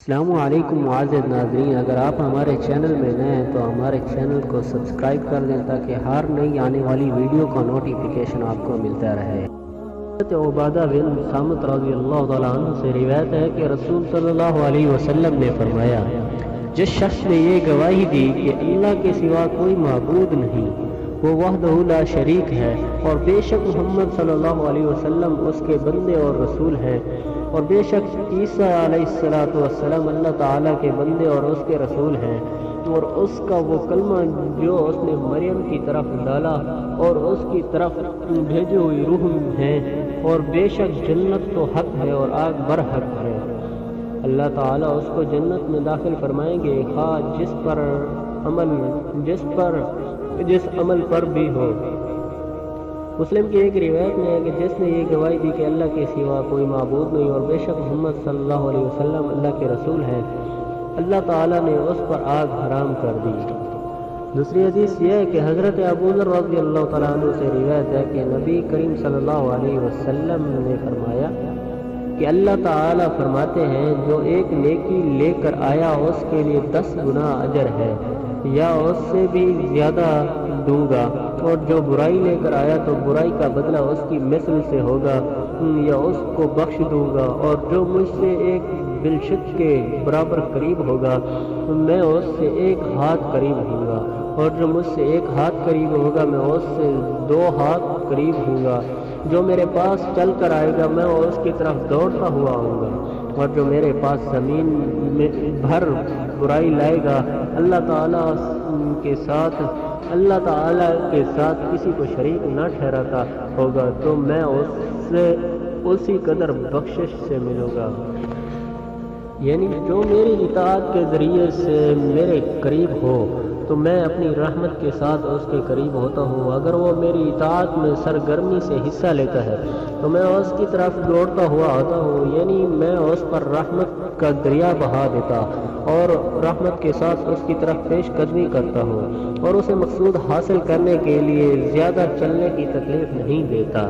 السلام علیکم معزز ناظرین، اگر آپ ہمارے چینل میں نئے ہیں تو ہمارے چینل کو سبسکرائب کر دیں تاکہ ہر نئی آنے والی ویڈیو کا نوٹیفیکیشن آپ کو ملتا رہے۔ حضرت عبادہ بن صامت رضی اللہ تعالیٰ عنہ سے روایت ہے کہ رسول صلی اللہ علیہ وسلم نے فرمایا، جس شخص نے یہ گواہی دی کہ اللہ کے سوا کوئی معبود نہیں، وہ وحدہ لا شریک ہے، اور بے شک محمد صلی اللہ علیہ وسلم اس کے بندے اور رسول ہیں، اور بے شک عیسیٰ علیہ السلام اللہ تعالیٰ کے بندے اور اس کے رسول ہیں، اور اس کا وہ کلمہ جو اس نے مریم کی طرف ڈالا اور اس کی طرف بھیجی ہوئی روح ہے، اور بے شک جنت تو حق ہے اور آگ برحق ہے۔ اللہ تعالیٰ اس کو جنت میں داخل فرمائیں گے، خواہ جس عمل پر بھی ہو۔ مسلم کی ایک روایت میں ہے کہ جس نے یہ گواہی دی کہ اللہ کے سوا کوئی معبود نہیں اور بے شک محمد صلی اللہ علیہ وسلم اللہ کے رسول ہیں، اللہ تعالیٰ نے اس پر آگ حرام کر دی۔ دوسری حدیث یہ ہے کہ حضرت ابو ذر رضی اللہ تعالیٰ عنہ سے روایت ہے کہ نبی کریم صلی اللہ علیہ وسلم نے فرمایا کہ اللہ تعالیٰ فرماتے ہیں، جو ایک نیکی لے کر آیا اس کے لیے 10 گنا اجر ہے، یا اس سے بھی زیادہ دوں گا، اور جو برائی لے کر آیا تو برائی کا بدلہ اس کی مثل سے ہوگا، یا اس کو بخش دوں گا، اور جو مجھ سے ایک بالشق کے برابر قریب ہوگا میں اس سے 1 ہاتھ قریب ہوں گا، اور جو مجھ سے 1 ہاتھ قریب ہوگا میں اس سے 2 ہاتھ قریب ہوں گا، جو میرے پاس چل کر آئے گا میں اس کی طرف دوڑتا ہوا آؤں گا، اور جو میرے پاس زمین میں بھر برائی لائے گا اللہ تعالیٰ کے ساتھ کسی کو شریک نہ ٹھہراتا ہوگا تو میں اس سے اسی قدر بخشش سے ملوں گا۔ یعنی جو میری اطاعت کے ذریعے سے میرے قریب ہو تو میں اپنی رحمت کے ساتھ اس کے قریب ہوتا ہوں، اگر وہ میری اطاعت میں سرگرمی سے حصہ لیتا ہے تو میں اس کی طرف دوڑتا ہوا آتا ہوں، یعنی میں اس پر رحمت کا دریا بہا دیتا اور رحمت کے ساتھ اس کی طرف پیش قدمی کرتا ہوں، اور اسے مقصود حاصل کرنے کے لیے زیادہ چلنے کی تکلیف نہیں دیتا۔